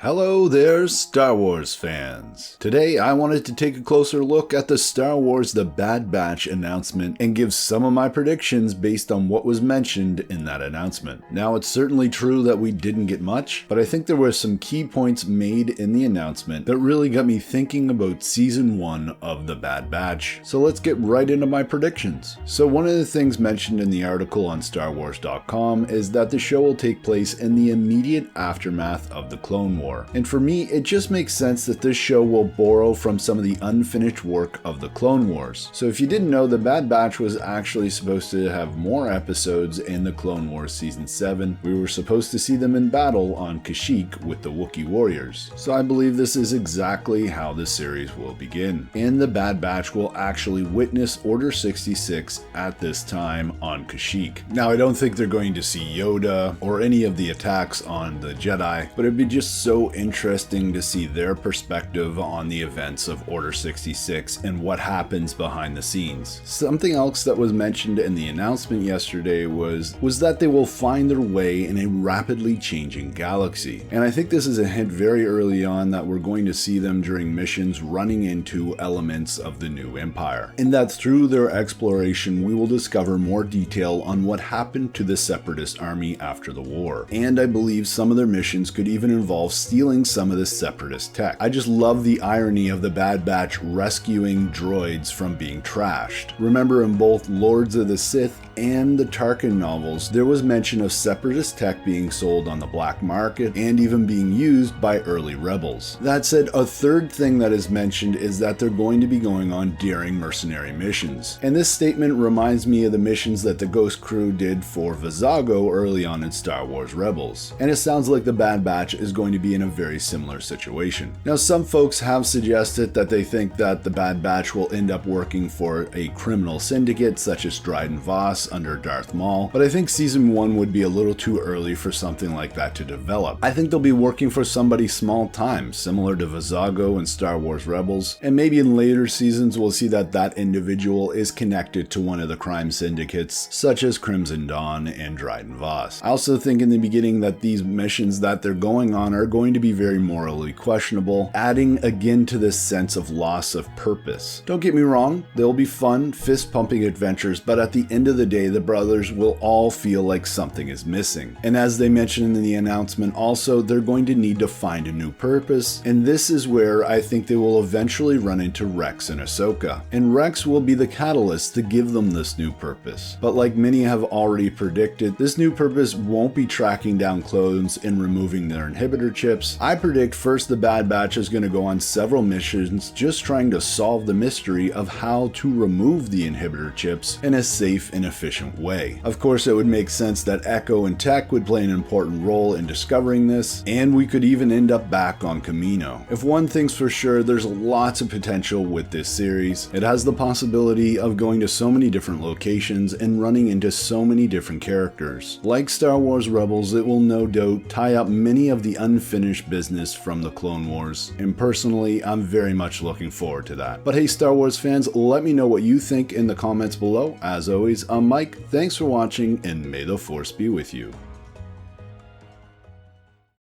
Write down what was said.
Hello there, Star Wars fans. Today I wanted to take a closer look at the Star Wars The Bad Batch announcement and give some of my predictions based on what was mentioned in that announcement. Now, it's certainly true that we didn't get much, but I think there were some key points made in the announcement that really got me thinking about Season 1 of The Bad Batch. So let's get right into my predictions. So one of the things mentioned in the article on StarWars.com is that the show will take place in the immediate aftermath of the Clone Wars. And for me, it just makes sense that this show will borrow from some of the unfinished work of the Clone Wars. So if you didn't know, The Bad Batch was actually supposed to have more episodes in the Clone Wars Season 7. We were supposed to see them in battle on Kashyyyk with the Wookiee warriors. So I believe this is exactly how the series will begin. And The Bad Batch will actually witness Order 66 at this time on Kashyyyk. Now, I don't think they're going to see Yoda or any of the attacks on the Jedi, but it'd be just so interesting to see their perspective on the events of Order 66 and what happens behind the scenes. Something else that was mentioned in the announcement yesterday was that they will find their way in a rapidly changing galaxy. And I think this is a hint very early on that we're going to see them during missions running into elements of the new Empire. And that through their exploration we will discover more detail on what happened to the Separatist army after the war. And I believe some of their missions could even involve stealing some of this Separatist tech. I just love the irony of the Bad Batch rescuing droids from being trashed. Remember, in both Lords of the Sith and the Tarkin novels, there was mention of Separatist tech being sold on the black market and even being used by early rebels. That said, a third thing that is mentioned is that they're going to be going on daring mercenary missions. And this statement reminds me of the missions that the Ghost Crew did for Vizago early on in Star Wars Rebels. And it sounds like the Bad Batch is going to be in a very similar situation. Now, some folks have suggested that they think that the Bad Batch will end up working for a criminal syndicate such as Dryden Voss under Darth Maul, but I think Season 1 would be a little too early for something like that to develop. I think they'll be working for somebody small time, similar to Vizago in Star Wars Rebels, and maybe in later seasons we'll see that that individual is connected to one of the crime syndicates, such as Crimson Dawn and Dryden Voss. I also think in the beginning that these missions that they're going on are going to be very morally questionable, adding again to this sense of loss of purpose. Don't get me wrong, they'll be fun, fist-pumping adventures, but at the end of the day, the brothers will all feel like something is missing. And as they mentioned in the announcement also, they're going to need to find a new purpose, and this is where I think they will eventually run into Rex and Ahsoka. And Rex will be the catalyst to give them this new purpose. But like many have already predicted, this new purpose won't be tracking down clones and removing their inhibitor chips. I predict first the Bad Batch is going to go on several missions just trying to solve the mystery of how to remove the inhibitor chips in a safe and efficient way. Of course, it would make sense that Echo and Tech would play an important role in discovering this, and we could even end up back on Kamino. If one thing's for sure, there's lots of potential with this series. It has the possibility of going to so many different locations and running into so many different characters. Like Star Wars Rebels, it will no doubt tie up many of the unfinished business from the Clone Wars, and personally, I'm very much looking forward to that. But hey, Star Wars fans, let me know what you think in the comments below. As always, I'm Mike, thanks for watching, and may the Force be with you.